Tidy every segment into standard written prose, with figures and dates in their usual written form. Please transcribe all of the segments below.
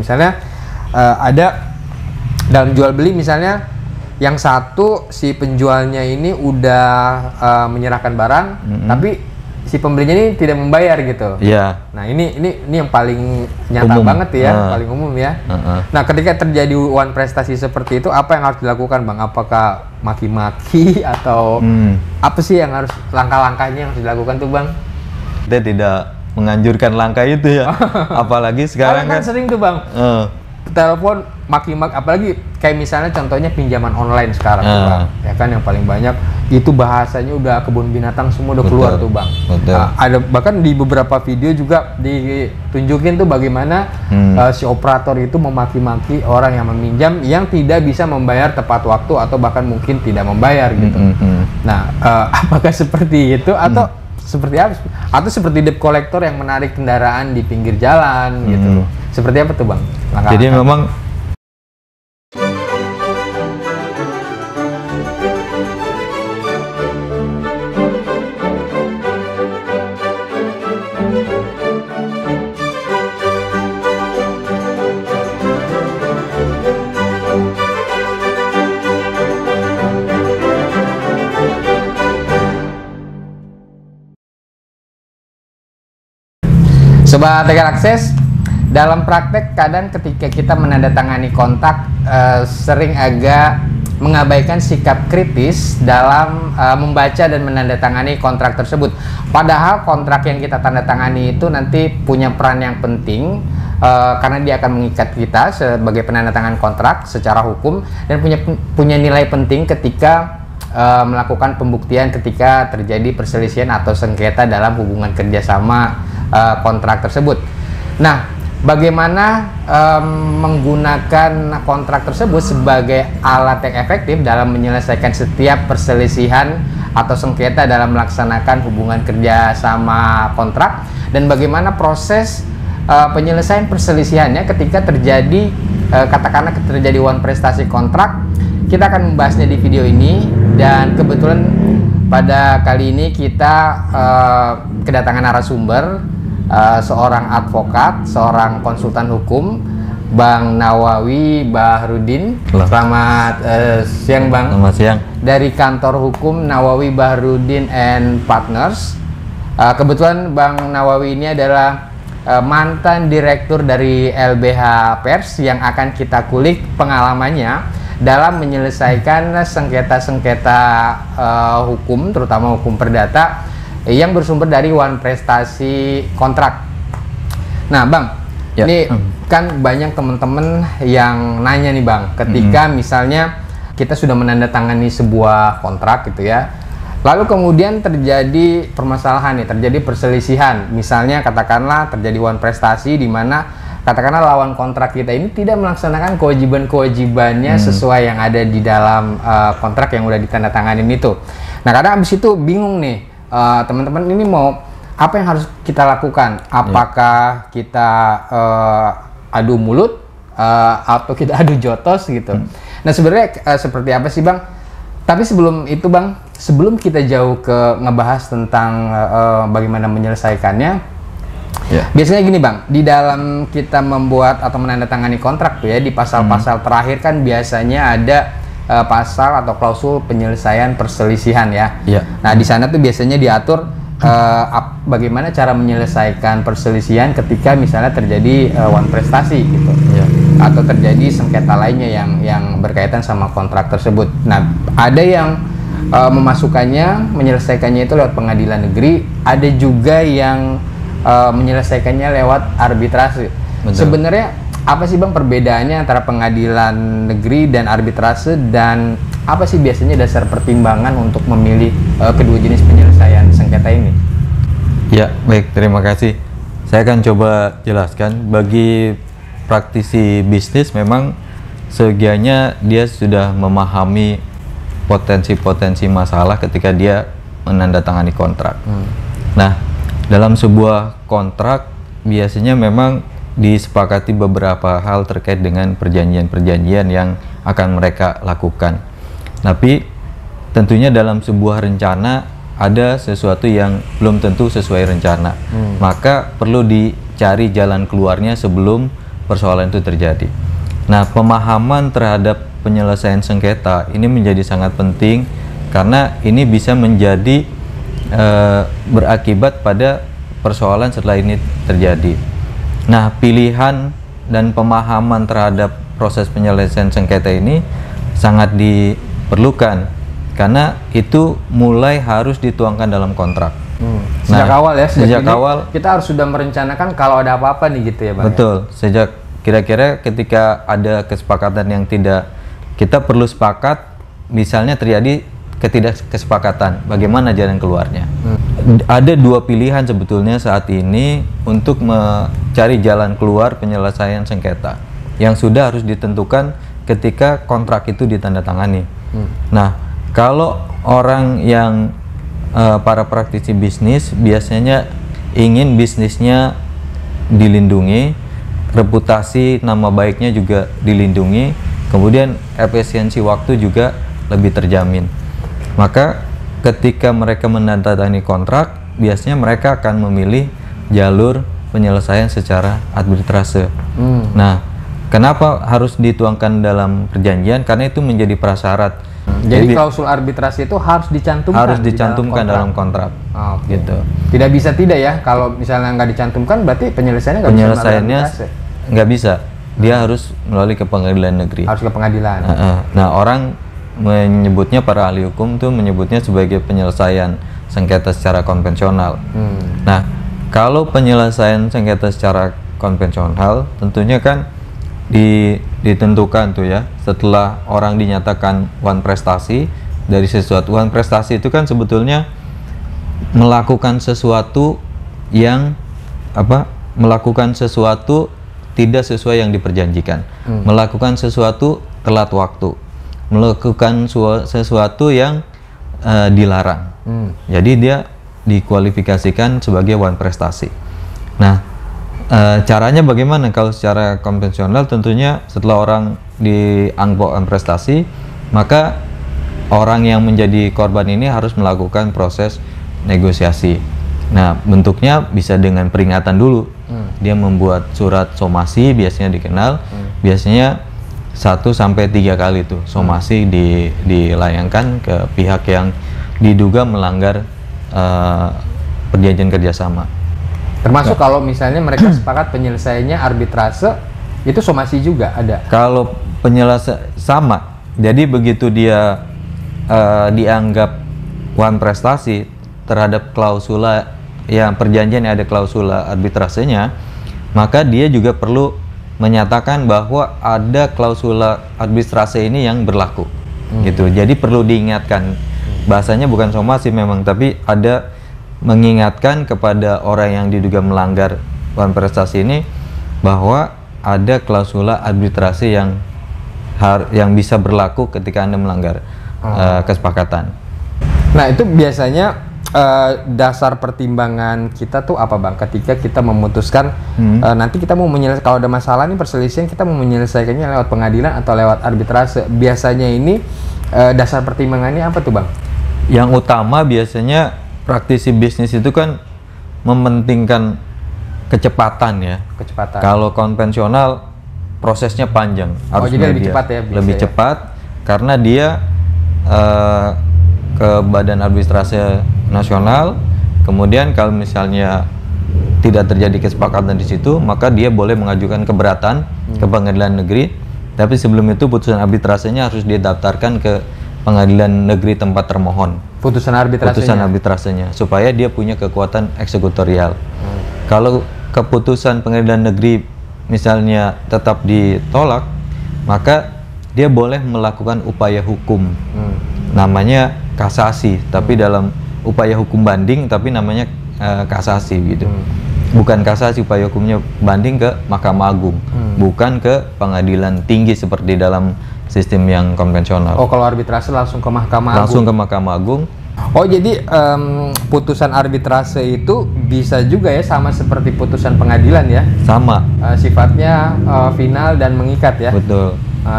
Misalnya ada dalam jual beli misalnya yang satu si penjualnya ini udah menyerahkan barang, tapi si pembelinya ini tidak membayar gitu. Iya. Nah ini yang paling nyata Umum. banget ya, paling umum ya. Nah ketika terjadi one prestasi seperti itu, apa yang harus dilakukan Bang? Apakah maki-maki atau apa sih yang harus langkah-langkahnya yang harus dilakukan tuh Bang? Kita tidak menganjurkan langkah itu ya. Apalagi sekarang kan sering tuh Bang. Telepon maki-maki, apalagi kayak misalnya contohnya pinjaman online sekarang tuh Bang, ya kan yang paling banyak itu bahasanya udah kebun binatang semua udah keluar tuh Bang. Ada bahkan di beberapa video juga ditunjukin tuh bagaimana si operator itu memaki-maki orang yang meminjam yang tidak bisa membayar tepat waktu atau bahkan mungkin tidak membayar gitu. Nah apakah seperti itu atau seperti apa? Atau seperti debt collector yang menarik kendaraan di pinggir jalan gitu. Seperti apa tuh Bang? Jadi memang Sobat Tegar Akses, dalam praktek kadang ketika kita menandatangani kontrak sering agak mengabaikan sikap kritis dalam membaca dan menandatangani kontrak tersebut. Padahal kontrak yang kita tandatangani itu nanti punya peran yang penting karena dia akan mengikat kita sebagai penandatangan kontrak secara hukum dan punya nilai penting ketika melakukan pembuktian ketika terjadi perselisihan atau sengketa dalam hubungan kerjasama kontrak tersebut. Nah, bagaimana menggunakan kontrak tersebut sebagai alat yang efektif dalam menyelesaikan setiap perselisihan atau sengketa dalam melaksanakan hubungan kerjasama kontrak, dan bagaimana proses penyelesaian perselisihannya ketika terjadi katakanlah terjadi one prestasi kontrak. Kita akan membahasnya di video ini, dan kebetulan pada kali ini kita kedatangan narasumber seorang advokat, seorang konsultan hukum, Bang Nawawi Bahrudin. Selamat siang Bang. Selamat siang. Dari kantor hukum Nawawi Bahrudin and Partners. Kebetulan Bang Nawawi ini adalah mantan direktur dari LBH Pers yang akan kita kulik pengalamannya dalam menyelesaikan sengketa-sengketa hukum, terutama hukum perdata yang bersumber dari one prestasi kontrak. Nah Bang, ini kan banyak teman-teman yang nanya nih Bang, ketika misalnya kita sudah menandatangani sebuah kontrak gitu ya, lalu kemudian terjadi permasalahan nih, terjadi perselisihan, misalnya katakanlah terjadi one prestasi di mana katakanlah lawan kontrak kita ini tidak melaksanakan kewajiban-kewajibannya sesuai yang ada di dalam kontrak yang udah ditandatanganin itu. Nah kadang abis itu bingung nih teman-teman, ini mau apa yang harus kita lakukan? Apakah kita adu mulut atau kita adu jotos gitu? Nah sebenarnya seperti apa sih Bang? Tapi sebelum itu Bang, sebelum kita jauh ke ngebahas tentang bagaimana menyelesaikannya, biasanya gini Bang, di dalam kita membuat atau menandatangani kontrak tuh ya, di pasal-pasal terakhir kan biasanya ada pasal atau klausul penyelesaian perselisihan ya. Nah di sana tuh biasanya diatur bagaimana cara menyelesaikan perselisihan ketika misalnya terjadi one prestasi gitu, atau terjadi sengketa lainnya yang berkaitan sama kontrak tersebut. Nah ada yang memasukkannya, menyelesaikannya itu lewat pengadilan negeri, ada juga yang menyelesaikannya lewat arbitrase. Sebenarnya apa sih Bang perbedaannya antara pengadilan negeri dan arbitrase, dan apa sih biasanya dasar pertimbangan untuk memilih kedua jenis penyelesaian sengketa ini? Ya, baik, terima kasih. Saya akan coba jelaskan. Bagi praktisi bisnis memang segianya dia sudah memahami potensi-potensi masalah ketika dia menandatangani kontrak. Nah, dalam sebuah kontrak biasanya memang disepakati beberapa hal terkait dengan perjanjian-perjanjian yang akan mereka lakukan. Tapi tentunya dalam sebuah rencana ada sesuatu yang belum tentu sesuai rencana. Maka perlu dicari jalan keluarnya sebelum persoalan itu terjadi. Nah, pemahaman terhadap penyelesaian sengketa ini menjadi sangat penting karena ini bisa menjadi berakibat pada persoalan setelah ini terjadi. Nah, pilihan dan pemahaman terhadap proses penyelesaian sengketa ini sangat diperlukan karena itu mulai harus dituangkan dalam kontrak. Sejak awal ya, sejak awal kita harus sudah merencanakan kalau ada apa-apa nih gitu ya Bang. Betul, sejak kira-kira ketika ada kesepakatan yang tidak kita perlu sepakat, misalnya terjadi ketidakkesepakatan, bagaimana jalan keluarnya. Ada dua pilihan sebetulnya saat ini untuk mencari jalan keluar penyelesaian sengketa yang sudah harus ditentukan ketika kontrak itu ditandatangani. Nah, kalau orang yang para praktisi bisnis biasanya ingin bisnisnya dilindungi, reputasi nama baiknya juga dilindungi, kemudian efisiensi waktu juga lebih terjamin. Maka ketika mereka menandatangani kontrak, biasanya mereka akan memilih jalur penyelesaian secara arbitrase. Nah, kenapa harus dituangkan dalam perjanjian? Karena itu menjadi prasyarat. Jadi klausul arbitrasi itu harus dicantumkan dalam kontrak. Gitu. Tidak bisa tidak ya, kalau misalnya nggak dicantumkan berarti penyelesaiannya nggak bisa. Dia harus melalui ke pengadilan negeri. Harus ke pengadilan. Nah, orang menyebutnya, para ahli hukum tuh menyebutnya sebagai penyelesaian sengketa secara konvensional. Nah, kalau penyelesaian sengketa secara konvensional tentunya kan ditentukan tuh ya setelah orang dinyatakan wan prestasi dari sesuatu. Wan prestasi itu kan sebetulnya melakukan sesuatu yang melakukan sesuatu tidak sesuai yang diperjanjikan, melakukan sesuatu telat waktu, melakukan sesuatu yang dilarang. Jadi dia dikualifikasikan sebagai wan prestasi. Nah, caranya bagaimana? Kalau secara konvensional tentunya setelah orang dianggap wan prestasi, maka orang yang menjadi korban ini harus melakukan proses negosiasi. Nah, bentuknya bisa dengan peringatan dulu. Dia membuat surat somasi, biasanya dikenal, biasanya 1-3 kali tuh somasi dilayangkan ke pihak yang diduga melanggar perjanjian kerjasama. Termasuk kalau misalnya mereka sepakat penyelesaiannya arbitrase, itu somasi juga ada? Kalau penyelesaian sama, jadi begitu dia dianggap wan prestasi terhadap klausula yang perjanjian yang ada klausula arbitrasenya, maka dia juga perlu menyatakan bahwa ada klausula arbitrase ini yang berlaku. Gitu. Jadi perlu diingatkan, bahasanya bukan somasi memang, tapi ada mengingatkan kepada orang yang diduga melanggar wan prestasi ini bahwa ada klausula arbitrase yang bisa berlaku ketika Anda melanggar kesepakatan. Nah, itu biasanya dasar pertimbangan kita tuh apa Bang? Ketika kita memutuskan nanti kita mau menyelesaikan, kalau ada masalah nih perselisihan, kita mau menyelesaikannya lewat pengadilan atau lewat arbitrase, biasanya ini dasar pertimbangannya apa tuh Bang? Yang utama biasanya praktisi bisnis itu kan mementingkan kecepatan ya. Kecepatan. Kalau konvensional prosesnya panjang, harus jadi lebih cepat ya? Lebih cepat karena dia ke Badan Arbitrase Nasional, kemudian kalau misalnya tidak terjadi kesepakatan di situ, maka dia boleh mengajukan keberatan ke pengadilan negeri. Tapi sebelum itu putusan arbitrasenya harus didaftarkan ke pengadilan negeri tempat termohon. Putusan arbitrasenya supaya dia punya kekuatan eksekutorial. Kalau keputusan pengadilan negeri misalnya tetap ditolak, maka dia boleh melakukan upaya hukum. Namanya kasasi, tapi dalam upaya hukum banding, tapi namanya kasasi gitu. Bukan kasasi, upaya hukumnya banding ke Mahkamah Agung, bukan ke pengadilan tinggi seperti dalam sistem yang konvensional. Oh, kalau arbitrase langsung ke Mahkamah Agung? Langsung ke Mahkamah Agung. Oh, jadi putusan arbitrase itu bisa juga ya sama seperti putusan pengadilan ya? Sama. Sifatnya final dan mengikat ya? Betul.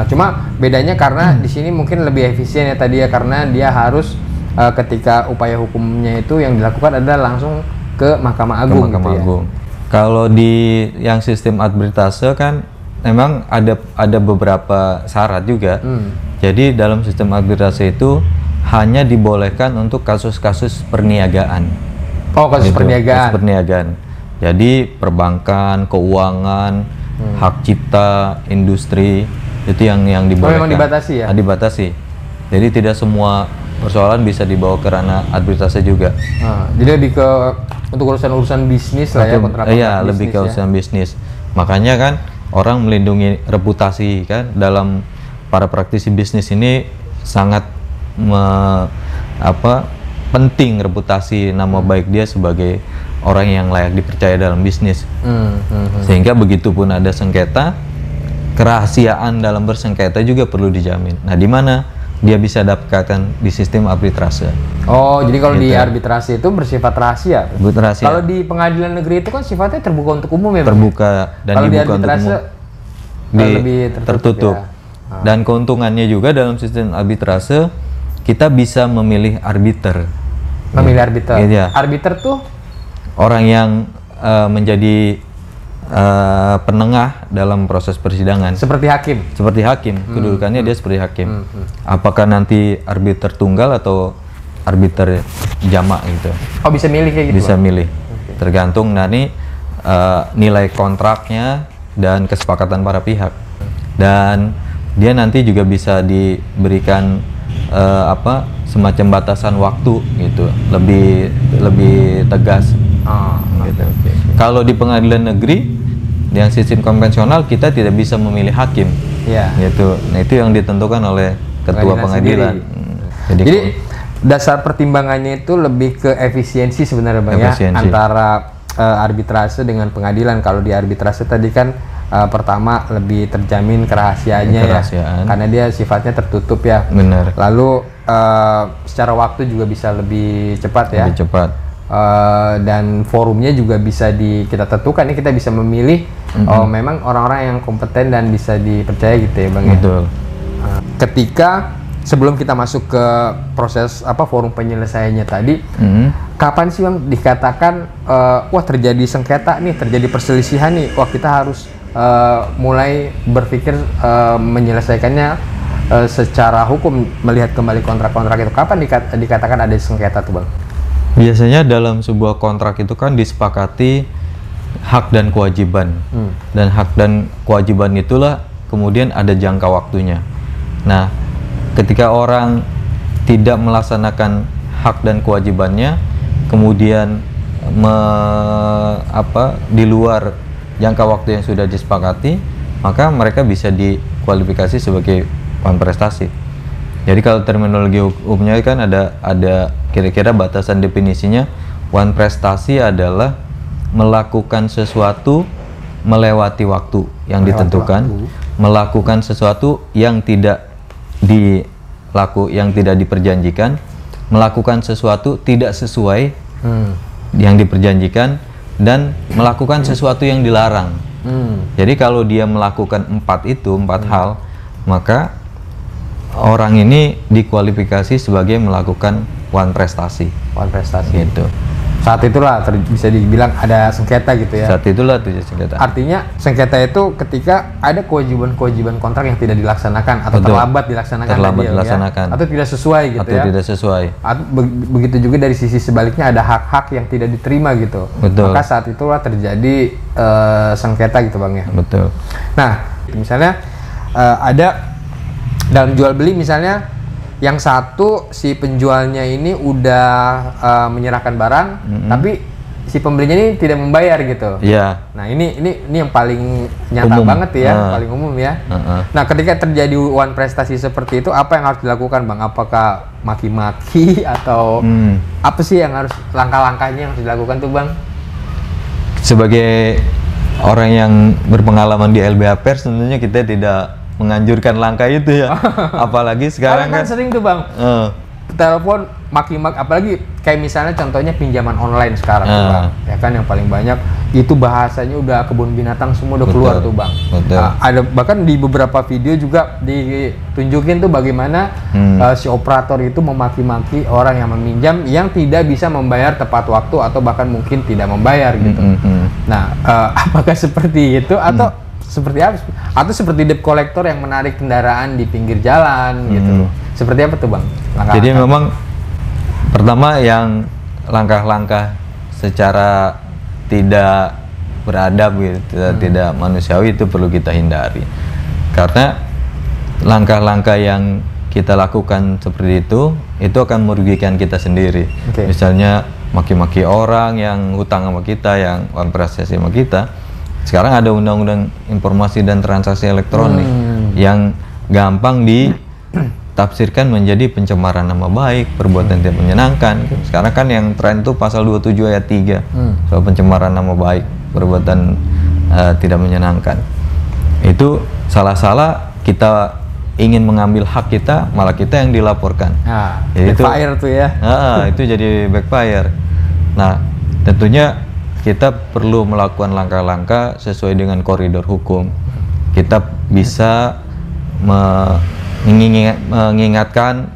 Cuma bedanya karena di sini mungkin lebih efisien ya tadi ya, karena dia harus ketika upaya hukumnya itu yang dilakukan adalah langsung ke Mahkamah Agung. Ke Mahkamah Agung. Kalau di yang sistem arbitrase kan memang ada beberapa syarat juga. Jadi dalam sistem arbitrase itu hanya dibolehkan untuk kasus-kasus perniagaan. Oh, kasus Gitu, perniagaan. kasus perniagaan. Jadi perbankan, keuangan, hak cipta, industri itu yang dibolehkan. memang dibatasi ya? Dibatasi. Jadi tidak semua persoalan bisa dibawa ke ranah arbitrase juga. Jadi lebih ke untuk urusan bisnis lah ya, kontrak-kontrak Iya, lebih ke bisnis ya. urusan bisnis. Makanya kan orang melindungi reputasi kan dalam para praktisi bisnis ini sangat penting reputasi nama baik dia sebagai orang yang layak dipercaya dalam bisnis. Sehingga begitupun ada sengketa, kerahasiaan dalam bersengketa juga perlu dijamin. Nah, di mana dia bisa dapatkan di sistem arbitrase. Oh, jadi kalau di arbitrase itu bersifat rahasia. Rahasia. Kalau di pengadilan negeri itu kan sifatnya terbuka untuk umum ya, Bang? Terbuka dan kalau dibuka di arbitrase untuk umum. lebih tertutup. Ya. Dan keuntungannya juga dalam sistem arbitrase kita bisa memilih arbiter. Memilih arbiter. Iya. Arbiter tuh Orang yang menjadi penengah dalam proses persidangan. seperti hakim. Seperti hakim, kedudukannya dia seperti hakim. Apakah nanti arbiter tunggal atau arbiter jamak gitu? Oh, bisa milih kayak gitu. Bisa Bang? milih. Tergantung dari nilai kontraknya dan kesepakatan para pihak. Dan dia nanti juga bisa diberikan semacam batasan waktu gitu, lebih tegas. Gitu. Kalau di pengadilan negeri yang sistem konvensional kita tidak bisa memilih hakim. Iya. Gitu. Nah, itu yang ditentukan oleh ketua pengadilan. Jadi dasar pertimbangannya itu lebih ke efisiensi sebenarnya, Bang, ya, antara arbitrase dengan pengadilan. Kalau di arbitrase tadi kan pertama lebih terjamin kerahasiaannya ya, karena dia sifatnya tertutup ya. Benar. Lalu secara waktu juga bisa lebih cepat ya. Lebih cepat. Dan forumnya juga bisa kita tentukan ya, kita bisa memilih memang orang-orang yang kompeten dan bisa dipercaya gitu ya, Bang. Betul. Ya? Ketika sebelum kita masuk ke proses forum penyelesaiannya tadi, kapan sih, Bang, dikatakan wah terjadi sengketa nih, terjadi perselisihan nih, wah kita harus mulai berpikir menyelesaikannya secara hukum, melihat kembali kontrak-kontrak itu. Kapan dikatakan ada sengketa tuh, Bang? Biasanya dalam sebuah kontrak itu kan disepakati hak dan kewajiban. Dan hak dan kewajiban itulah kemudian ada jangka waktunya. Nah, ketika orang tidak melaksanakan hak dan kewajibannya, kemudian di luar jangka waktu yang sudah disepakati, maka mereka bisa dikualifikasi sebagai wan prestasi. Jadi kalau terminologi hukumnya kan ada kira-kira batasan definisinya. Wan prestasi adalah melakukan sesuatu melewati waktu yang ditentukan, melakukan sesuatu yang tidak diperjanjikan, melakukan sesuatu tidak sesuai yang diperjanjikan, dan melakukan sesuatu yang dilarang. Jadi kalau dia melakukan empat hal, maka orang ini dikualifikasi sebagai melakukan wan prestasi. Wan prestasi. Gitu. Saat itulah bisa dibilang ada sengketa gitu ya. Saat itulah terjadi sengketa. Artinya sengketa itu ketika ada kewajiban-kewajiban kontrak yang tidak dilaksanakan atau terlambat dilaksanakan, atau tidak sesuai gitu ya. Tidak sesuai. Atau begitu juga dari sisi sebaliknya ada hak-hak yang tidak diterima gitu. Betul. Maka saat itulah terjadi sengketa gitu, Bang, ya. Betul. Nah, misalnya ada dalam jual beli misalnya, yang satu si penjualnya ini udah menyerahkan barang, tapi si pembelinya ini tidak membayar gitu. Iya. Nah, ini yang paling nyata banget ya, paling umum ya. Nah, ketika terjadi wan prestasi seperti itu, apa yang harus dilakukan, Bang? Apakah maki-maki atau apa sih yang harus langkah-langkahnya yang harus dilakukan tuh, Bang? Sebagai orang yang berpengalaman di LBH Pers, tentunya kita tidak menganjurkan langkah itu ya. Apalagi sekarang kan sering tuh, Bang, telepon maki-maki, apalagi kayak misalnya contohnya pinjaman online sekarang tuh, Bang, ya kan, yang paling banyak itu bahasanya udah kebun binatang semua udah keluar tuh, Bang. Ada bahkan di beberapa video juga ditunjukin tuh bagaimana si operator itu memaki-maki orang yang meminjam yang tidak bisa membayar tepat waktu atau bahkan mungkin tidak membayar gitu. Nah, apakah seperti itu atau seperti apa? Atau seperti debt collector yang menarik kendaraan di pinggir jalan gitu. Seperti apa tuh Bang? Jadi memang pertama yang langkah-langkah secara tidak beradab gitu, tidak manusiawi itu perlu kita hindari. Karena langkah-langkah yang kita lakukan seperti itu akan merugikan kita sendiri. Misalnya maki-maki orang yang hutang sama kita, yang uang prestasi sama kita. Sekarang ada undang-undang informasi dan transaksi elektronik yang gampang ditafsirkan menjadi pencemaran nama baik, perbuatan tidak menyenangkan. Sekarang kan yang tren itu pasal 27 ayat 3 soal pencemaran nama baik, perbuatan tidak menyenangkan. Itu salah-salah kita ingin mengambil hak kita, malah kita yang dilaporkan. Jadi backfire tuh ya. Itu jadi backfire. Nah, tentunya kita perlu melakukan langkah-langkah sesuai dengan koridor hukum. Kita bisa mengingatkan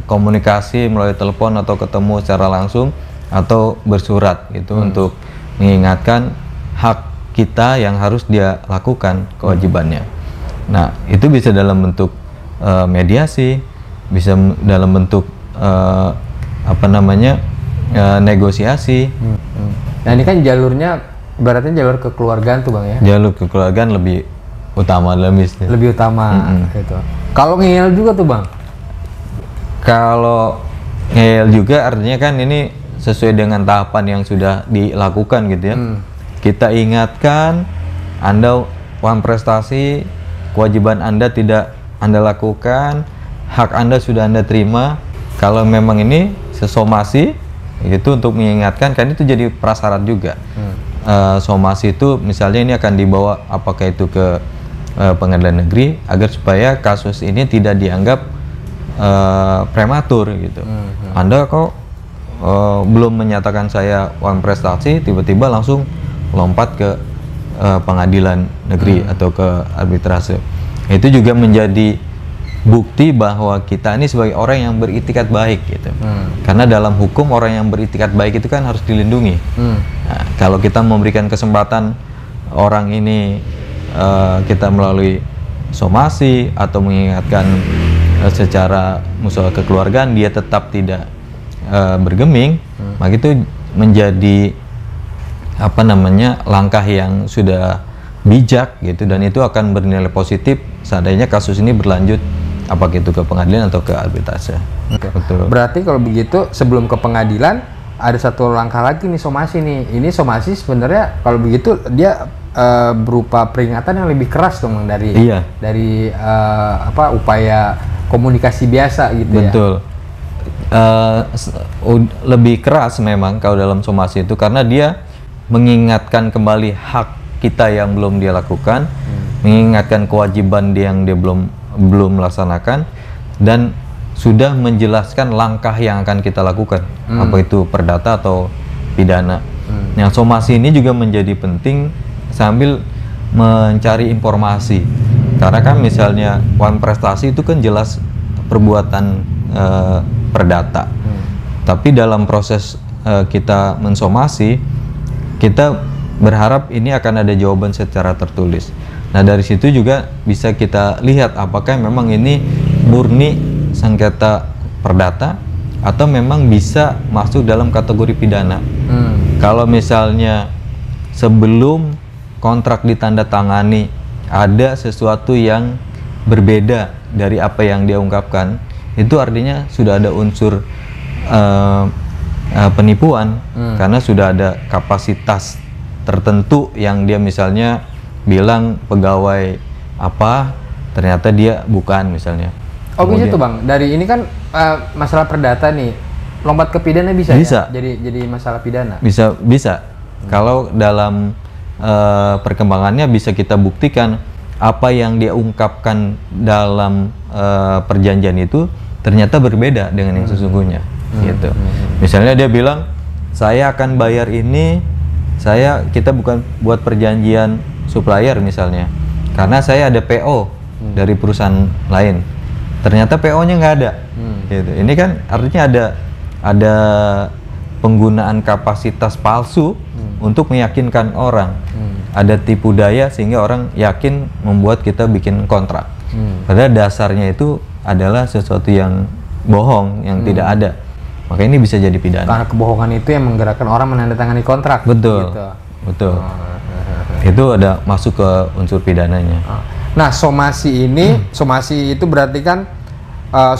komunikasi melalui telepon atau ketemu secara langsung atau bersurat gitu untuk mengingatkan hak kita yang harus dia lakukan, kewajibannya. Nah, itu bisa dalam bentuk mediasi, bisa dalam bentuk negosiasi. Nah, ini kan jalurnya ibaratnya jalur kekeluargaan tuh Bang ya. Jalur kekeluargaan lebih utama dalam bisnis. Lebih utama gitu. Kalau ngeyel juga tuh Bang. Kalau ngeyel juga artinya kan ini sesuai dengan tahapan yang sudah dilakukan gitu ya. Kita ingatkan Anda uang prestasi, kewajiban Anda tidak Anda lakukan, hak Anda sudah Anda terima. Kalau memang ini sesomasi itu untuk mengingatkan, kan itu jadi prasyarat juga. Somasi itu misalnya ini akan dibawa apakah itu ke pengadilan negeri agar supaya kasus ini tidak dianggap prematur gitu. Anda kok belum menyatakan saya uang prestasi, tiba-tiba langsung lompat ke pengadilan negeri atau ke arbitrase. Itu juga menjadi bukti bahwa kita ini sebagai orang yang beritikat baik gitu. Karena dalam hukum orang yang beritikat baik itu kan harus dilindungi. Nah, kalau kita memberikan kesempatan orang ini kita melalui somasi atau mengingatkan secara musyawarah kekeluargaan dia tetap tidak bergeming, maka itu menjadi langkah yang sudah bijak gitu, dan itu akan bernilai positif seandainya kasus ini berlanjut apakah itu ke pengadilan atau ke arbitrase. Betul. Berarti kalau begitu sebelum ke pengadilan ada satu langkah lagi nih somasi nih. Ini somasi sebenarnya kalau begitu dia berupa peringatan yang lebih keras dong dari upaya komunikasi biasa gitu. Betul. Lebih keras memang kalau dalam somasi itu karena dia mengingatkan kembali hak kita yang belum dia lakukan, mengingatkan kewajiban dia yang dia belum melaksanakan, dan sudah menjelaskan langkah yang akan kita lakukan, apa itu perdata atau pidana. Yang somasi ini juga menjadi penting sambil mencari informasi, karena kan misalnya uang prestasi itu kan jelas perbuatan perdata, tapi dalam proses kita mensomasi kita berharap ini akan ada jawaban secara tertulis. Nah, dari situ juga bisa kita lihat apakah memang ini murni sengketa perdata atau memang bisa masuk dalam kategori pidana. Kalau misalnya sebelum kontrak ditandatangani ada sesuatu yang berbeda dari apa yang dia ungkapkan, itu artinya sudah ada unsur penipuan, karena sudah ada kapasitas tertentu yang dia misalnya bilang pegawai apa, ternyata dia bukan misalnya. Gitu Bang, dari ini kan masalah perdata nih, lompat ke pidana bisa. Ya? Jadi masalah pidana. Bisa. Kalau dalam perkembangannya bisa kita buktikan apa yang dia ungkapkan dalam perjanjian itu ternyata berbeda dengan yang sesungguhnya. Gitu. Misalnya dia bilang saya akan bayar ini, kita bukan buat perjanjian supplier misalnya, karena saya ada PO dari perusahaan lain. Ternyata PO-nya nggak ada. Gitu. Ini kan artinya ada penggunaan kapasitas palsu untuk meyakinkan orang. ada tipu daya sehingga orang yakin membuat kita bikin kontrak. Padahal dasarnya itu adalah sesuatu yang bohong, yang tidak ada. Maka ini bisa jadi pidana. Karena kebohongan itu yang menggerakkan orang menandatangani kontrak. Betul, Gitu. betul. Itu ada masuk ke unsur pidananya. Nah, somasi ini, somasi itu berarti kan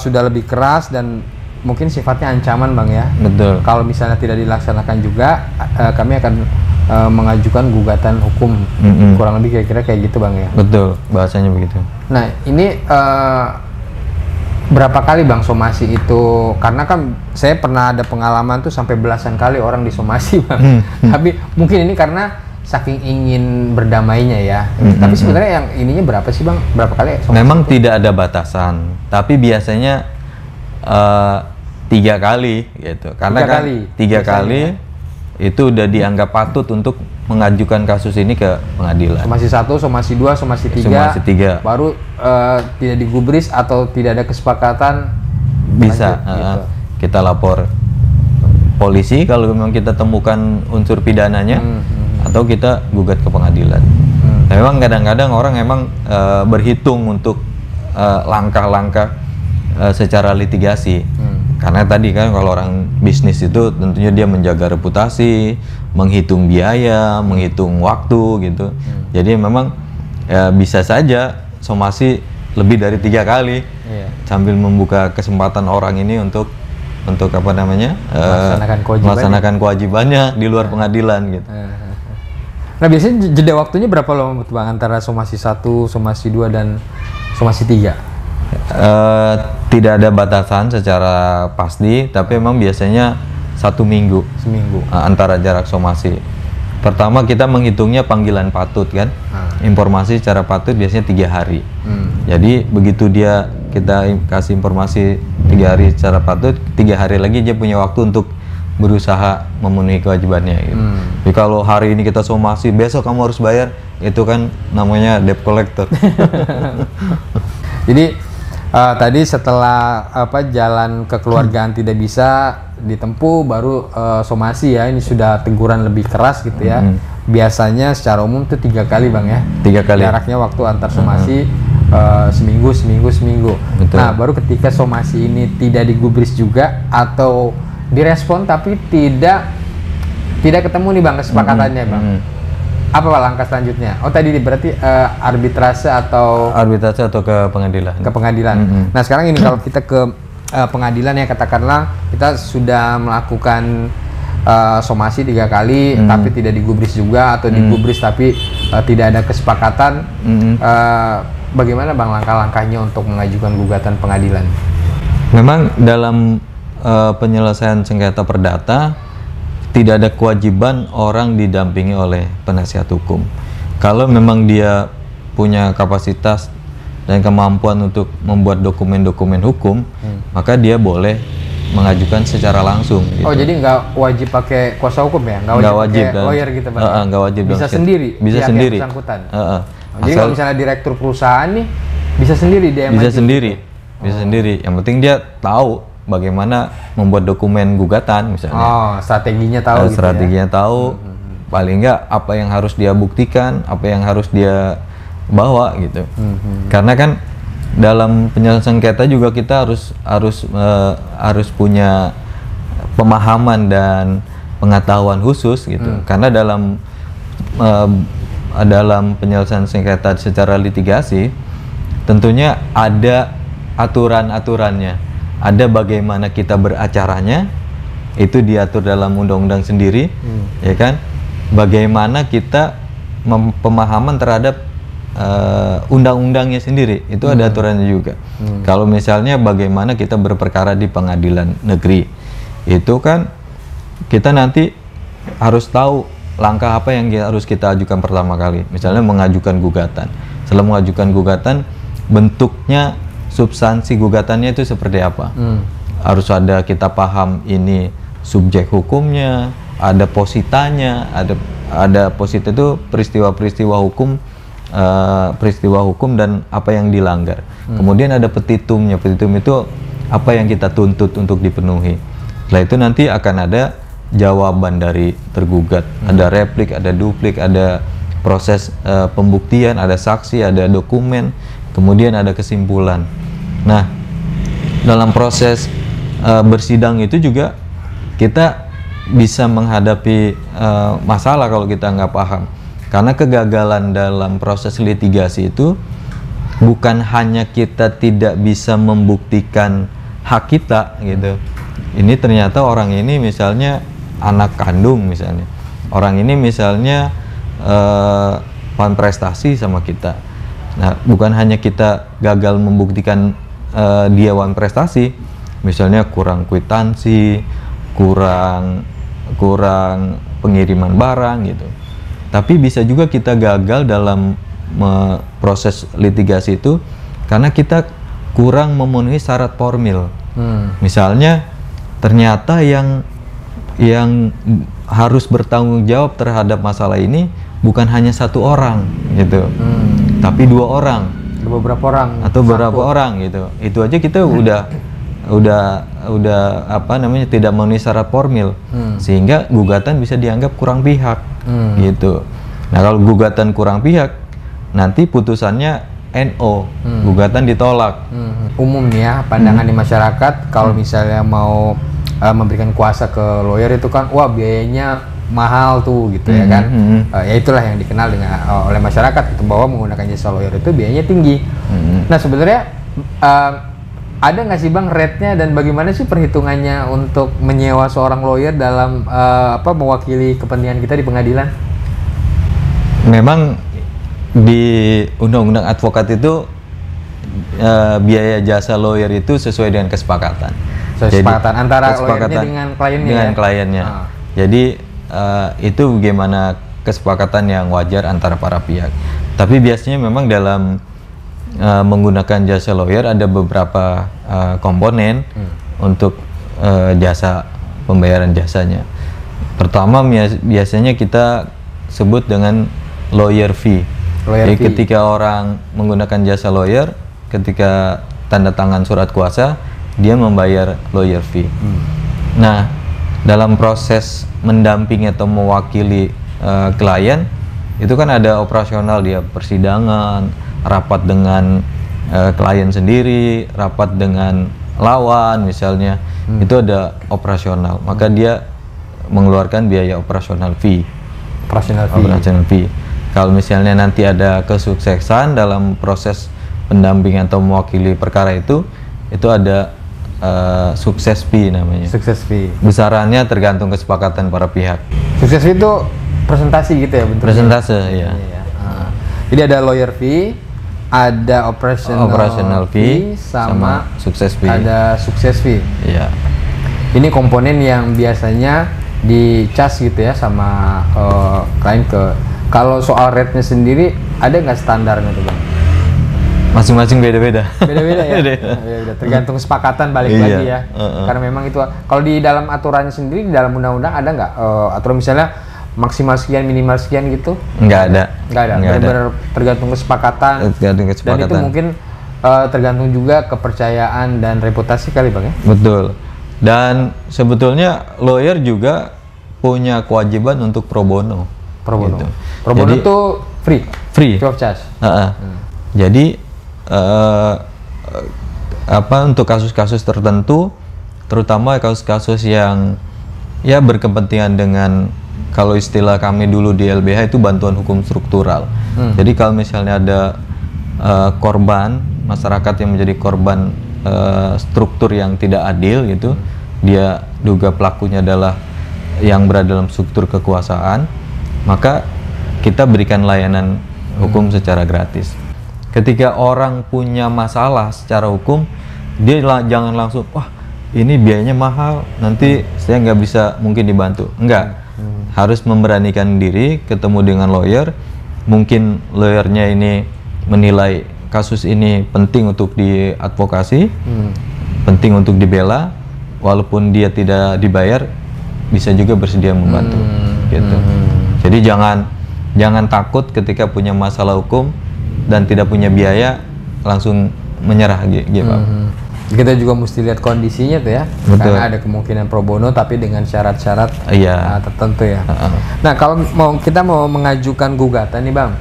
sudah lebih keras dan mungkin sifatnya ancaman, Bang ya. Betul. Kalau misalnya tidak dilaksanakan juga, kami akan mengajukan gugatan hukum. Kurang lebih kira-kira kayak gitu, Bang ya. Betul, bahasanya begitu. Nah, ini berapa kali, Bang, somasi itu? Karena kan saya pernah ada pengalaman tuh sampai belasan kali orang disomasi, Bang. Tapi mungkin ini karena saking ingin berdamainya ya. Tapi sebenarnya yang ininya berapa sih, Bang? Berapa kali somasi? Memang tidak ada batasan, tapi biasanya 3 kali gitu. Karena tiga kali itu udah dianggap patut untuk mengajukan kasus ini ke pengadilan. Somasi 1, somasi 2, somasi 3, Somasi 3. baru tidak digubris atau tidak ada kesepakatan Bisa lanjut, gitu. kita lapor polisi kalau memang kita temukan unsur pidananya, atau kita gugat ke pengadilan. Nah, memang kadang-kadang orang emang berhitung untuk langkah-langkah secara litigasi. Karena tadi kan kalau orang bisnis itu tentunya dia menjaga reputasi, menghitung biaya, menghitung waktu gitu. Jadi memang bisa saja somasi lebih dari 3 kali, sambil membuka kesempatan orang ini untuk apa namanya, melaksanakan kewajibannya di luar pengadilan gitu. Nah, biasanya jeda waktunya berapa lama, Bang, antara somasi 1, somasi 2 dan somasi 3? Tidak ada batasan secara pasti, tapi memang biasanya 1 minggu. Seminggu. Antara jarak somasi. Pertama kita menghitungnya panggilan patut kan, informasi secara patut biasanya 3 hari. Jadi begitu kita kasih informasi 3 hari secara patut, 3 hari lagi dia punya waktu untuk berusaha memenuhi kewajibannya gitu. Jadi kalau hari ini kita somasi, besok kamu harus bayar, itu kan namanya debt collector. Jadi tadi setelah jalan kekeluargaan tidak bisa ditempuh, baru somasi ya. Ini sudah teguran lebih keras gitu ya. Biasanya secara umum tuh 3 kali, Bang ya. 3 kali. Jaraknya waktu antar somasi seminggu. Betul. Nah, baru ketika somasi ini tidak digubris juga atau direspon tapi tidak ketemu nih, Bang, kesepakatannya, Bang. Apa langkah selanjutnya? Oh, tadi berarti arbitrase atau ke pengadilan. Ke pengadilan. Nah, sekarang ini kalau kita ke pengadilan ya, katakanlah kita sudah melakukan somasi 3 kali tapi tidak digubris juga, atau digubris tapi tidak ada kesepakatan. Bagaimana, Bang, langkah-langkahnya untuk mengajukan gugatan pengadilan? Memang dalam penyelesaian sengketa perdata tidak ada kewajiban orang didampingi oleh penasihat hukum. Kalau memang dia punya kapasitas dan kemampuan untuk membuat dokumen-dokumen hukum, maka dia boleh mengajukan secara langsung gitu. Oh, jadi nggak wajib pakai kuasa hukum ya? Nggak wajib pakai lawyer gitu, Bang? Nggak wajib. Bisa sendiri? Bisa sendiri. Yang bersangkutan? Jadi kalau misalnya direktur perusahaan nih, bisa sendiri dia bisa maju? Sendiri. Bisa sendiri. Yang penting dia tahu bagaimana membuat dokumen gugatan misalnya. Oh, strateginya tahu. Strateginya tahu. Paling nggak apa yang harus dia buktikan, apa yang harus dia bawa gitu. Karena kan dalam penyelesaian sengketa juga kita harus punya pemahaman dan pengetahuan khusus gitu. Karena dalam penyelesaian sengketa secara litigasi tentunya ada aturan-aturannya. Ada bagaimana kita beracaranya, itu diatur dalam undang-undang sendiri, ya kan? Bagaimana kita pemahaman terhadap undang-undangnya sendiri, itu ada aturannya juga. Kalau misalnya bagaimana kita berperkara di pengadilan negeri, itu kan kita nanti harus tahu langkah apa yang harus kita ajukan pertama kali. Misalnya mengajukan gugatan. Setelah mengajukan gugatan, bentuknya, substansi gugatannya itu seperti apa? Harus ada kita paham ini subjek hukumnya, ada positanya, ada posita itu peristiwa-peristiwa hukum, dan apa yang dilanggar. Kemudian ada petitumnya. Petitum itu apa yang kita tuntut untuk dipenuhi. Setelah itu nanti akan ada jawaban dari tergugat, ada replik, ada duplik, ada proses pembuktian, ada saksi, ada dokumen, kemudian ada kesimpulan. Nah, dalam proses bersidang itu juga kita bisa menghadapi masalah kalau kita nggak paham. Karena kegagalan dalam proses litigasi itu bukan hanya kita tidak bisa membuktikan hak kita gitu. Ini ternyata orang ini misalnya anak kandung misalnya. Orang ini misalnya prestasi sama kita. Nah, bukan hanya kita gagal membuktikan dia prestasi, misalnya kurang kwitansi, kurang pengiriman barang gitu. Tapi bisa juga kita gagal dalam proses litigasi itu karena kita kurang memenuhi syarat formil. Misalnya ternyata yang harus bertanggung jawab terhadap masalah ini bukan hanya satu orang gitu, tapi 2 orang, beberapa orang atau beberapa orang gitu. Itu aja kita udah apa namanya tidak memenuhi syarat formil, sehingga gugatan bisa dianggap kurang pihak gitu. Nah, kalau gugatan kurang pihak, nanti putusannya NO, gugatan ditolak. Umum nih ya pandangan di masyarakat kalau misalnya mau memberikan kuasa ke lawyer itu kan wah biayanya mahal tuh gitu ya kan. Ya itulah yang dikenal dengan oleh masyarakat itu bahwa menggunakan jasa lawyer itu biayanya tinggi. Nah, sebenarnya ada nggak sih Bang rate-nya dan bagaimana sih perhitungannya untuk menyewa seorang lawyer dalam mewakili kepentingan kita di pengadilan? Memang di undang-undang advokat itu biaya jasa lawyer itu sesuai dengan kesepakatan. Kesepakatan antara lawyernya dengan kliennya. Dengan kliennya. Jadi itu bagaimana kesepakatan yang wajar antara para pihak. Tapi biasanya memang dalam menggunakan jasa lawyer ada beberapa komponen untuk jasa pembayaran jasanya. Pertama biasanya kita sebut dengan lawyer fee. Jadi ketika orang menggunakan jasa lawyer, ketika tanda tangan surat kuasa, dia membayar lawyer fee. Nah, dalam proses mendampingi atau mewakili klien, itu kan ada operasional dia, persidangan, rapat dengan klien sendiri, rapat dengan lawan misalnya, itu ada operasional. Maka dia mengeluarkan biaya operasional fee. Operational fee. Kalau misalnya nanti ada kesuksesan dalam proses pendampingan atau mewakili perkara itu ada sukses fee namanya. Sukses fee. Besarannya tergantung kesepakatan para pihak. Sukses fee itu presentasi gitu ya bentuknya? Presentase, ya. Jadi ada lawyer fee, ada operational fee, sama sukses fee. Ada sukses fee. Iya. Ini komponen yang biasanya dicas gitu ya sama klien ke. Kalau soal rate-nya sendiri ada nggak standarnya tuh Bang? Masing-masing beda-beda. Beda-beda ya. Beda-beda. Tergantung kesepakatan balik lagi ya. Karena memang itu kalau di dalam aturannya sendiri di dalam undang-undang ada nggak aturan misalnya maksimal sekian minimal sekian gitu? Nggak ada. Benar-benar tergantung kesepakatan. Dan itu mungkin tergantung juga kepercayaan dan reputasi kali Bang ya. Betul. Dan sebetulnya lawyer juga punya kewajiban untuk pro bono. Pro bono. Gitu. Pro bono itu free. Free of charge. Jadi untuk kasus-kasus tertentu, terutama kasus-kasus yang ya berkepentingan dengan, kalau istilah kami dulu di LBH itu bantuan hukum struktural. Jadi kalau misalnya ada korban masyarakat yang menjadi korban struktur yang tidak adil gitu, dia duga pelakunya adalah yang berada dalam struktur kekuasaan, maka kita berikan layanan hukum secara gratis. Ketika orang punya masalah secara hukum, dia jangan langsung, wah ini biayanya mahal, nanti saya nggak bisa mungkin dibantu. Enggak, harus memberanikan diri, ketemu dengan lawyer. Mungkin lawyernya ini menilai kasus ini penting untuk diadvokasi, penting untuk dibela, walaupun dia tidak dibayar, bisa juga bersedia membantu. Gitu. Jadi jangan takut ketika punya masalah hukum dan tidak punya biaya langsung menyerah gitu. Kita juga mesti lihat kondisinya tuh ya. Betul. Karena ada kemungkinan pro bono tapi dengan syarat-syarat Iya. tertentu ya. Nah, kalau kita mau mengajukan gugatan nih Bang,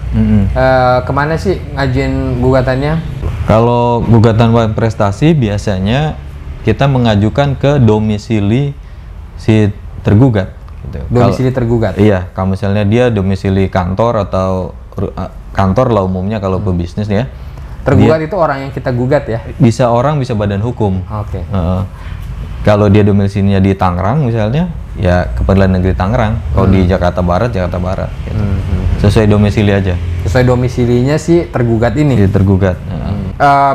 kemana sih ngajuin gugatannya? Kalau gugatan wawan prestasi biasanya kita mengajukan ke domisili si tergugat. Gitu. Domisili tergugat? Iya, kalau misalnya dia domisili kantor atau kantor lah umumnya kalau pebisnis ya. Tergugat itu orang yang kita gugat ya? Bisa orang, bisa badan hukum. Oke. Kalau dia domisilinya di Tangerang misalnya, ya ke Pengadilan Negeri Tangerang. Kalau di Jakarta Barat, Jakarta Barat. Gitu. Sesuai domisili aja. Sesuai domisilinya si tergugat ini? Si tergugat.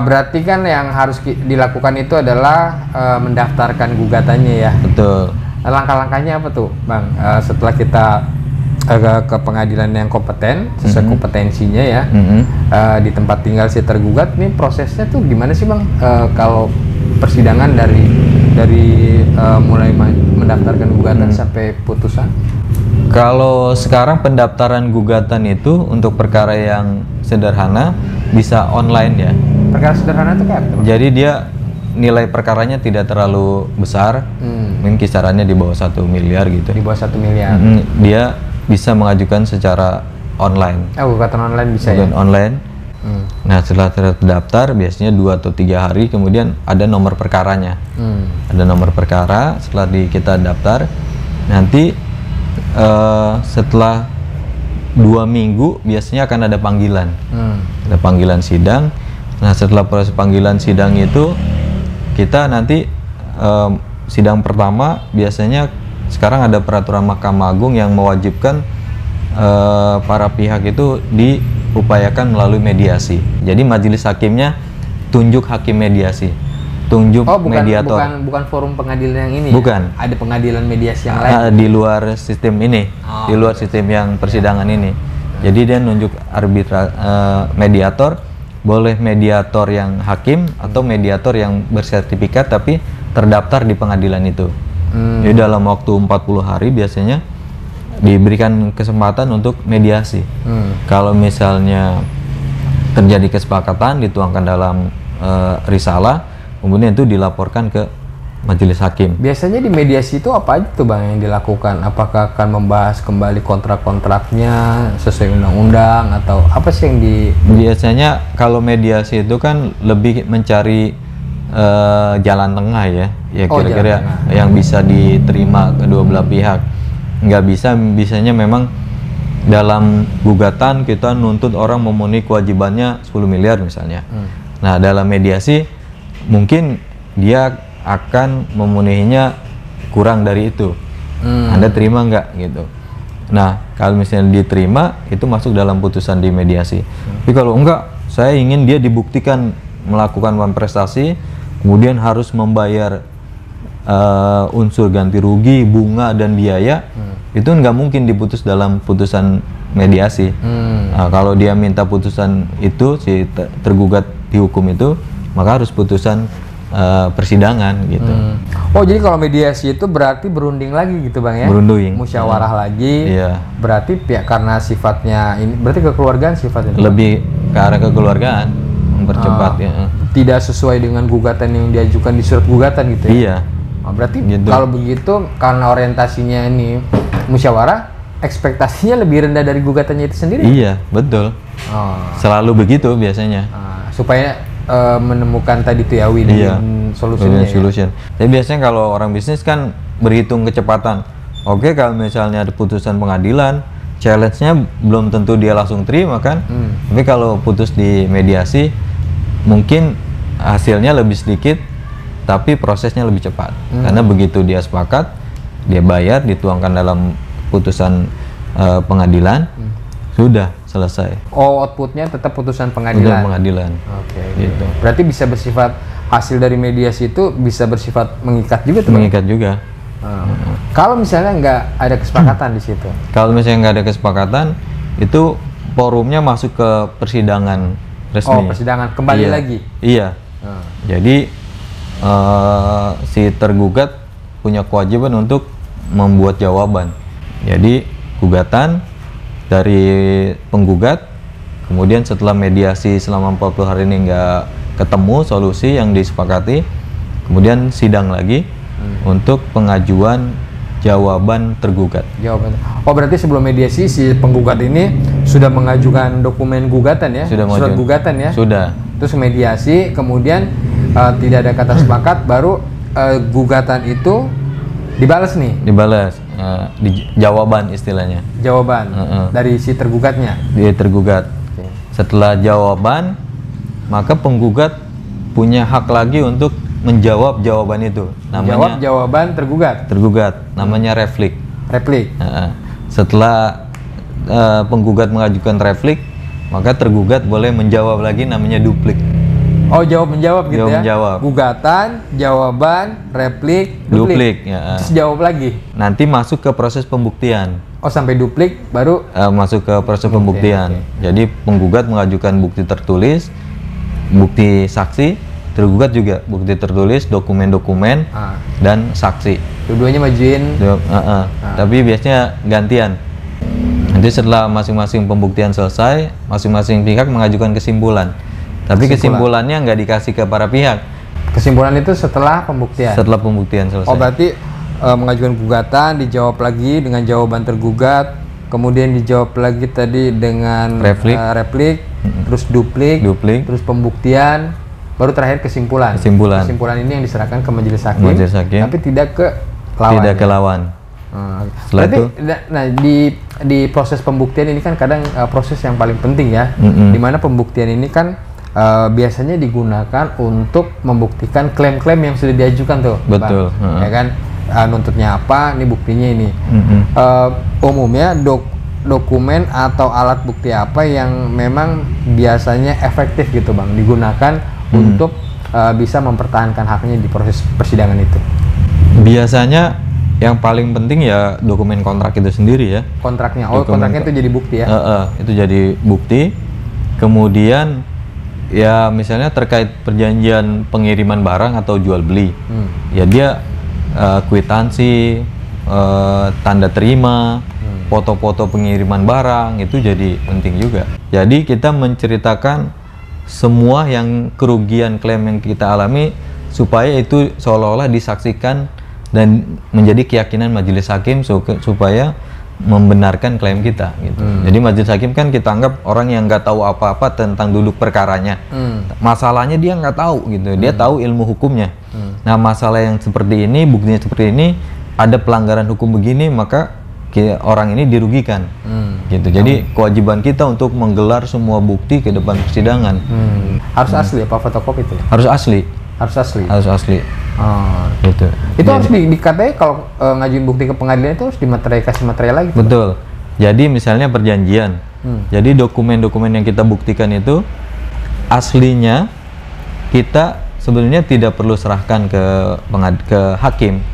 Berarti kan yang harus dilakukan itu adalah mendaftarkan gugatannya ya? Betul. Langkah-langkahnya apa tuh Bang? Setelah kita ke pengadilan yang kompeten, sesuai kompetensinya ya, di tempat tinggal si tergugat, nih prosesnya tuh gimana sih Bang? Kalau persidangan dari mulai mendaftarkan gugatan sampai putusan? Kalau sekarang pendaftaran gugatan itu untuk perkara yang sederhana bisa online ya. Perkara sederhana itu kayak apa? Jadi dia nilai perkaranya tidak terlalu besar, mungkin kisarannya di bawah 1 miliar gitu. Di bawah 1 miliar. Dia bisa mengajukan secara online. Gugatan online bisa gugatan ya? Online. Nah, setelah terdaftar biasanya 2 atau 3 hari kemudian ada nomor perkaranya. Ada nomor perkara. Setelah kita daftar, nanti setelah 2 minggu biasanya akan ada panggilan. Ada panggilan sidang. Nah, setelah proses panggilan sidang itu kita nanti sidang pertama biasanya sekarang ada peraturan Mahkamah Agung yang mewajibkan para pihak itu diupayakan melalui mediasi. Jadi majelis hakimnya tunjuk hakim mediasi, tunjuk mediator. Bukan forum pengadilan yang ini. Bukan. Ya? Ada pengadilan mediasi yang lain. Di luar sistem ini, di luar sistem yang persidangan ini. Jadi dia nunjuk mediator. Boleh mediator yang hakim atau mediator yang bersertifikat tapi terdaftar di pengadilan itu. Jadi dalam waktu 40 hari biasanya diberikan kesempatan untuk mediasi. Kalau misalnya terjadi kesepakatan dituangkan dalam risalah, kemudian itu dilaporkan ke majelis hakim. Biasanya di mediasi itu apa aja tuh Bang yang dilakukan? Apakah akan membahas kembali kontrak-kontraknya sesuai undang-undang atau apa sih yang Biasanya kalau mediasi itu kan lebih mencari jalan tengah ya. Ya kira-kira yang bisa diterima kedua belah pihak. Nggak bisanya memang dalam gugatan kita nuntut orang memenuhi kewajibannya 10 miliar misalnya. Nah, dalam mediasi mungkin dia akan memenuhinya kurang dari itu. Anda terima nggak gitu. Nah, kalau misalnya diterima itu masuk dalam putusan di mediasi. Tapi kalau enggak, saya ingin dia dibuktikan melakukan wawan prestasi, kemudian harus membayar unsur ganti rugi, bunga dan biaya, itu nggak mungkin diputus dalam putusan mediasi. Nah, kalau dia minta putusan itu si tergugat dihukum itu, maka harus putusan persidangan gitu. Oh, jadi kalau mediasi itu berarti berunding lagi gitu Bang ya? Berunding. Musyawarah lagi. Iya. Berarti pihak karena sifatnya ini berarti kekeluargaan sifatnya. Lebih ke arah kekeluargaan, mempercepat ya. Tidak sesuai dengan gugatan yang diajukan di surat gugatan gitu ya? Iya. Berarti gitu. kalau begitu karena orientasinya ini musyawarah, ekspektasinya lebih rendah dari gugatannya itu sendiri? Iya, betul. Selalu begitu biasanya. Supaya menemukan tadi tuh ya win-win solution. Tapi biasanya kalau orang bisnis kan berhitung kecepatan. Oke, kalau misalnya ada putusan pengadilan, challenge-nya belum tentu dia langsung terima kan. Tapi kalau putus di mediasi, mungkin hasilnya lebih sedikit, tapi prosesnya lebih cepat. Karena begitu dia sepakat, dia bayar, dituangkan dalam putusan pengadilan, sudah selesai. Oh, outputnya tetap putusan pengadilan. Pengadilan. Oke. Gitu. Berarti bisa bersifat hasil dari mediasi itu bisa bersifat mengikat juga tuh. Mengikat juga. Kalau misalnya nggak ada kesepakatan di situ. Kalau misalnya nggak ada kesepakatan, itu forumnya masuk ke persidangan resmi. Oh, persidangan kembali lagi. Iya. Jadi si tergugat punya kewajiban untuk membuat jawaban. Jadi gugatan dari penggugat, kemudian setelah mediasi selama 40 hari ini nggak ketemu solusi yang disepakati, kemudian sidang lagi untuk pengajuan jawaban tergugat. Jawaban. Oh, berarti sebelum mediasi si penggugat ini sudah mengajukan dokumen gugatan ya? Sudah surat gugatan ya? Sudah. Terus mediasi, kemudian tidak ada kata sepakat, baru gugatan itu dibalas nih? Dibalas, jawaban istilahnya. Jawaban dari si tergugatnya? Dia tergugat. Setelah jawaban, maka penggugat punya hak lagi untuk menjawab jawaban itu. Namanya jawab jawaban tergugat. Tergugat, namanya replik. Replik. Setelah penggugat mengajukan replik, maka tergugat boleh menjawab lagi, namanya duplik. Oh, jawab menjawab gitu ya? Menjawab. Gugatan, jawaban, replik, duplik. Terus jawab lagi. Nanti masuk ke proses pembuktian. Oh, sampai duplik baru masuk ke proses pembuktian. Jadi penggugat mengajukan bukti tertulis, bukti saksi, tergugat juga bukti tertulis, dokumen-dokumen dan saksi. Dua-duanya majuin. Tapi biasanya gantian. Nanti setelah masing-masing pembuktian selesai, masing-masing pihak mengajukan kesimpulan. Tapi kesimpulannya nggak dikasih ke para pihak. Kesimpulan itu setelah pembuktian? Setelah pembuktian selesai. Oh, berarti mengajukan gugatan, dijawab lagi dengan jawaban tergugat, kemudian dijawab lagi tadi dengan replik, terus duplik, terus pembuktian, baru terakhir kesimpulan. Kesimpulan ini yang diserahkan ke majelis hakim, tapi tidak ke lawan. Tidak ke lawan. Berarti, nah di proses pembuktian ini kan kadang proses yang paling penting ya, dimana pembuktian ini kan biasanya digunakan untuk membuktikan klaim-klaim yang sudah diajukan tuh, betul, Bang. Ya kan, nuntutnya apa, ini buktinya ini. Umumnya dokumen atau alat bukti apa yang memang biasanya efektif gitu, Bang, digunakan untuk bisa mempertahankan haknya di proses persidangan itu? Biasanya yang paling penting ya dokumen kontrak itu sendiri ya. Kontraknya, kontraknya itu jadi bukti ya? Itu jadi bukti. Kemudian ya misalnya terkait perjanjian pengiriman barang atau jual beli, ya dia kwitansi, tanda terima, foto-foto pengiriman barang itu jadi penting juga. Jadi kita menceritakan semua yang kerugian klaim yang kita alami supaya itu seolah-olah disaksikan dan menjadi keyakinan majelis hakim supaya membenarkan klaim kita gitu. Jadi majelis hakim kan kita anggap orang yang nggak tahu apa-apa tentang duduk perkaranya. Masalahnya dia nggak tahu gitu. Dia tahu ilmu hukumnya. Nah, masalah yang seperti ini, buktinya seperti ini, ada pelanggaran hukum begini, maka orang ini dirugikan. Gitu. Jadi kewajiban kita untuk menggelar semua bukti ke depan persidangan. Harus asli apa fotokopi itu? Harus asli. Harus asli. Harus asli. Gitu. Itu harus dikatakan kalau ngajuin bukti ke pengadilan itu harus kasih materai lagi. Betul. Jadi misalnya perjanjian. Jadi dokumen-dokumen yang kita buktikan itu aslinya kita sebenarnya tidak perlu serahkan ke hakim.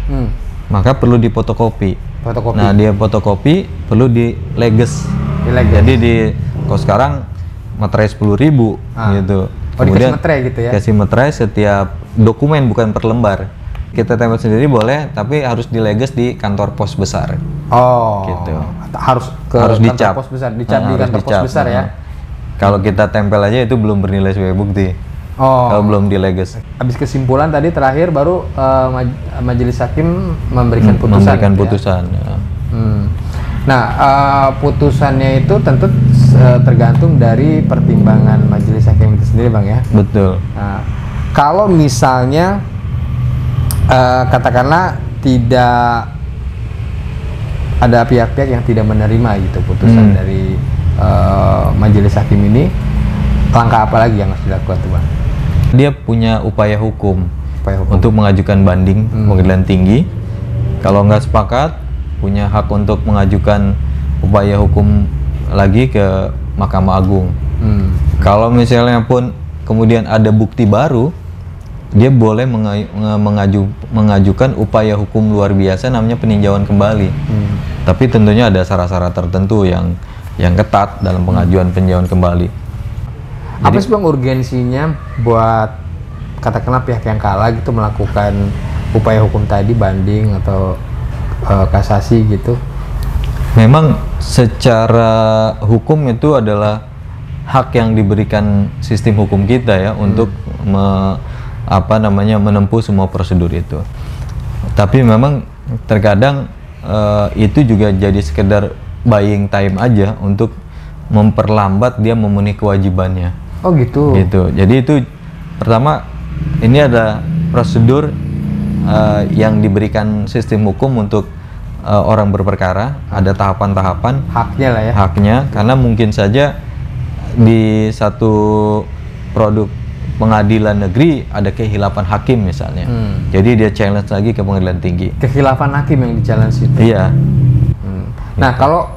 Maka perlu difotokopi. Nah, dia fotokopi perlu dileges. Jadi kalau sekarang materai 10.000 gitu. Kemudian gitu ya? Kasih materai setiap dokumen, bukan per lembar. Kita tempel sendiri boleh, tapi harus dileges di kantor pos besar. Oh, gitu. Harus dicap. Pos besar, dicap di kantor pos besar ya. Kalau kita tempel aja itu belum bernilai sebagai bukti. Kalau belum dileges. Habis kesimpulan tadi terakhir baru majelis hakim memberikan putusan. Memberikan putusan. Ya. Nah, putusannya itu tentu tergantung dari pertimbangan majelis hakim itu sendiri, Bang ya. Betul. Nah, kalau misalnya katakanlah tidak ada pihak-pihak yang tidak menerima gitu putusan dari majelis hakim ini, langkah apa lagi yang harus dilakukan tuh, Bang? Dia punya upaya hukum untuk mengajukan banding pengadilan tinggi. Kalau nggak sepakat, punya hak untuk mengajukan upaya hukum lagi ke Mahkamah Agung. Kalau misalnya pun kemudian ada bukti baru, dia boleh mengajukan upaya hukum luar biasa, namanya peninjauan kembali. Tapi tentunya ada syarat-syarat tertentu yang ketat dalam pengajuan peninjauan kembali. Apa sih, Bang, urgensinya buat katakanlah pihak yang kalah gitu melakukan upaya hukum tadi, banding atau kasasi gitu? Memang secara hukum itu adalah hak yang diberikan sistem hukum kita ya, untuk menempuh semua prosedur itu. Tapi memang terkadang itu juga jadi sekedar buying time aja untuk memperlambat dia memenuhi kewajibannya. Oh gitu. Gitu. Jadi itu pertama ini ada prosedur yang diberikan sistem hukum untuk orang berperkara, ada tahapan-tahapan Haknya lah ya. haknya, karena mungkin saja di satu produk pengadilan negeri ada kehilapan hakim misalnya. Jadi dia challenge lagi ke pengadilan tinggi. Kekhilafan hakim yang di challenge itu. Iya. Nah, kalau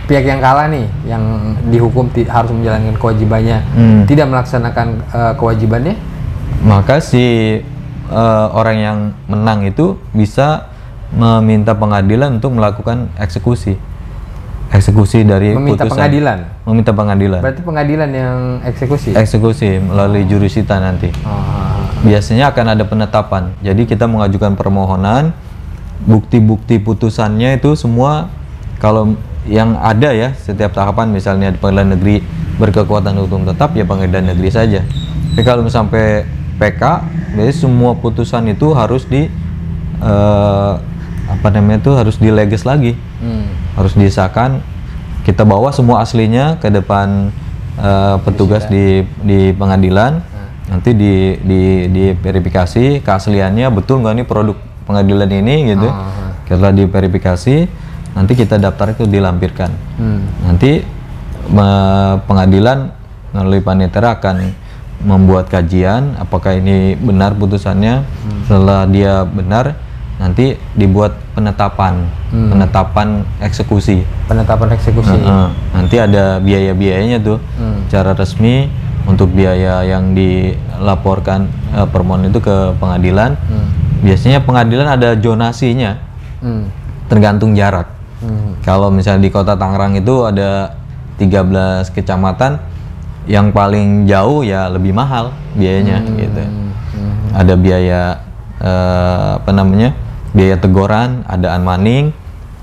pihak yang kalah nih, yang dihukum harus menjalankan kewajibannya, tidak melaksanakan kewajibannya, Maka si orang yang menang itu bisa meminta pengadilan untuk melakukan eksekusi dari meminta putusan. Meminta pengadilan. Berarti pengadilan yang eksekusi? Eksekusi melalui jurusita nanti. Biasanya akan ada penetapan. Jadi kita mengajukan permohonan, bukti-bukti putusannya itu semua kalau yang ada ya setiap tahapan, misalnya di pengadilan negeri berkekuatan hukum tetap ya pengadilan negeri saja. Tapi kalau sampai PK, jadi semua putusan itu harus harus dileges lagi. Harus disahkan, kita bawa semua aslinya ke depan petugas di pengadilan, nanti di verifikasi keasliannya betul nggak nih produk pengadilan ini gitu. Setelah diverifikasi, nanti kita daftar itu dilampirkan. Nanti pengadilan melalui panitera akan membuat kajian apakah ini benar putusannya. Setelah dia benar, nanti dibuat penetapan eksekusi. Nanti ada biaya-biayanya tuh, secara resmi untuk biaya yang dilaporkan permohonan itu ke pengadilan. Biasanya pengadilan ada zonasinya, tergantung jarak. Kalau misalnya di kota Tangerang itu ada 13 kecamatan, yang paling jauh ya lebih mahal biayanya gitu. Ada biaya biaya teguran, ada unmanning.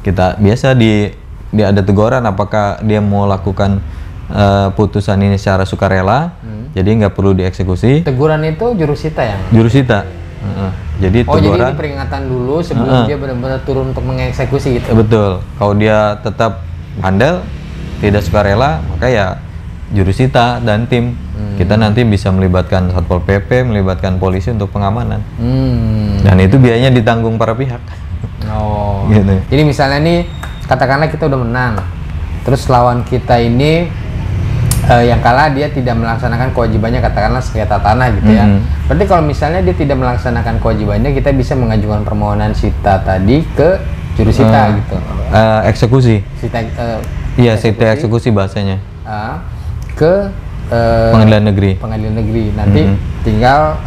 Kita biasa ada teguran apakah dia mau lakukan putusan ini secara sukarela, jadi nggak perlu dieksekusi. Teguran itu jurusita ya? Jurusita. Jadi teguran. Jadi peringatan dulu sebelum dia benar-benar turun untuk mengeksekusi gitu. Betul. Kalau dia tetap bandel, tidak sukarela, maka ya jurusita dan tim. Kita nanti bisa melibatkan Satpol PP, melibatkan polisi untuk pengamanan. Dan itu biayanya ditanggung para pihak. Oh. Gitu. Jadi misalnya nih, katakanlah kita udah menang, terus lawan kita ini yang kalah dia tidak melaksanakan kewajibannya, katakanlah sengketa tanah gitu ya. Berarti kalau misalnya dia tidak melaksanakan kewajibannya, kita bisa mengajukan permohonan sita tadi ke jurusita gitu. Eksekusi. Iya, sita eksekusi bahasanya. Ke pengadilan negeri. Nanti tinggal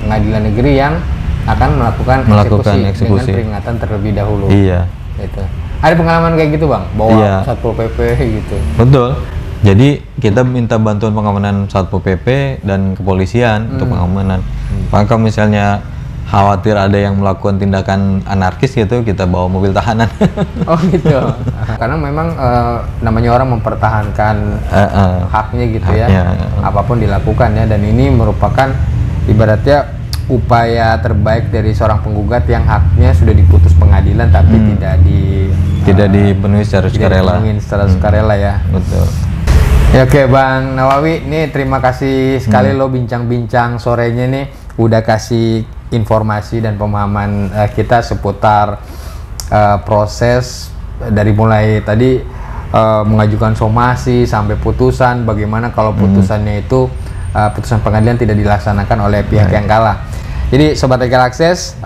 pengadilan negeri yang akan melakukan eksekusi dengan peringatan terlebih dahulu. Iya. Gitu. Ada pengalaman kayak gitu bang, bawa Satpol PP gitu. Betul. Jadi kita minta bantuan pengamanan Satpol PP dan kepolisian untuk pengamanan. Maka misalnya khawatir ada yang melakukan tindakan anarkis gitu, kita bawa mobil tahanan. Oh gitu. Karena memang namanya orang mempertahankan haknya gitu ya. Apapun dilakukan ya, dan ini merupakan ibaratnya upaya terbaik dari seorang penggugat yang haknya sudah diputus pengadilan tapi tidak dipenuhi secara sukarela. Ya. Betul. Ya, oke Bang Nawawi, nih terima kasih sekali lo bincang-bincang sorenya nih, udah kasih informasi dan pemahaman kita seputar proses dari mulai tadi mengajukan somasi sampai putusan, bagaimana kalau putusannya itu putusan pengadilan tidak dilaksanakan oleh pihak yang kalah. Jadi Sobat Legal Access,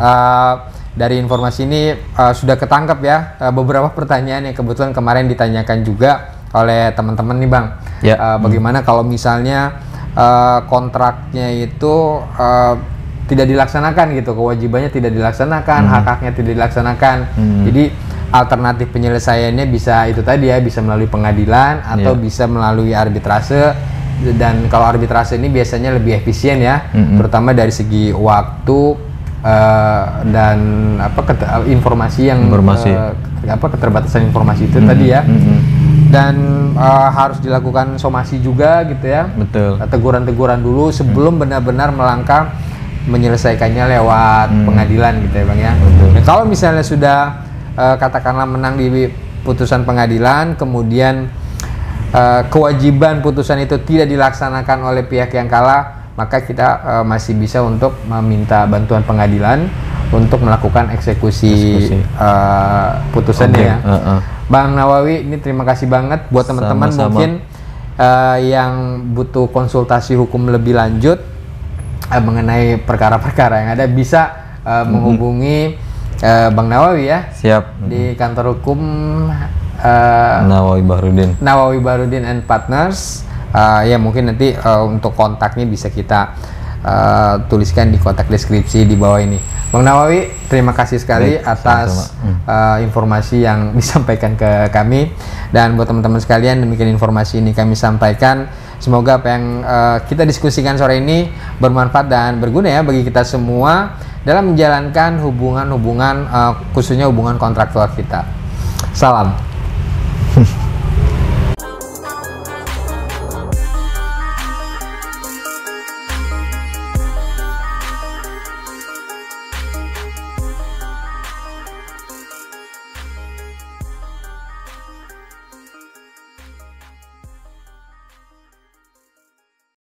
dari informasi ini sudah ketangkap ya beberapa pertanyaan yang kebetulan kemarin ditanyakan juga oleh teman-teman nih Bang. Bagaimana kalau misalnya kontraknya itu tidak dilaksanakan gitu, kewajibannya tidak dilaksanakan, hak-haknya tidak dilaksanakan. Jadi alternatif penyelesaiannya bisa itu tadi ya, bisa melalui pengadilan atau bisa melalui arbitrase. Dan kalau arbitrase ini biasanya lebih efisien ya, terutama dari segi waktu dan informasi yang keterbatasan informasi itu tadi ya. Dan harus dilakukan somasi juga gitu ya. Betul. Teguran-teguran dulu sebelum benar-benar melangkah menyelesaikannya lewat pengadilan gitu ya Bang ya. Dan kalau misalnya sudah katakanlah menang di putusan pengadilan, kemudian kewajiban putusan itu tidak dilaksanakan oleh pihak yang kalah, maka kita masih bisa untuk meminta bantuan pengadilan untuk melakukan eksekusi putusannya ya. Bang Nawawi, ini terima kasih banget buat teman-teman mungkin yang butuh konsultasi hukum lebih lanjut mengenai perkara-perkara yang ada, bisa menghubungi Bang Nawawi ya. Siap. Di kantor hukum Nawawi Bahrudin and Partners. Ya mungkin nanti untuk kontaknya bisa kita tuliskan di kotak deskripsi di bawah ini. Bang Nawawi, terima kasih sekali atas informasi yang disampaikan ke kami. Dan buat teman-teman sekalian, demikian informasi ini kami sampaikan. Semoga apa yang kita diskusikan sore ini bermanfaat dan berguna ya bagi kita semua dalam menjalankan hubungan-hubungan khususnya hubungan kontraktual kita. Salam.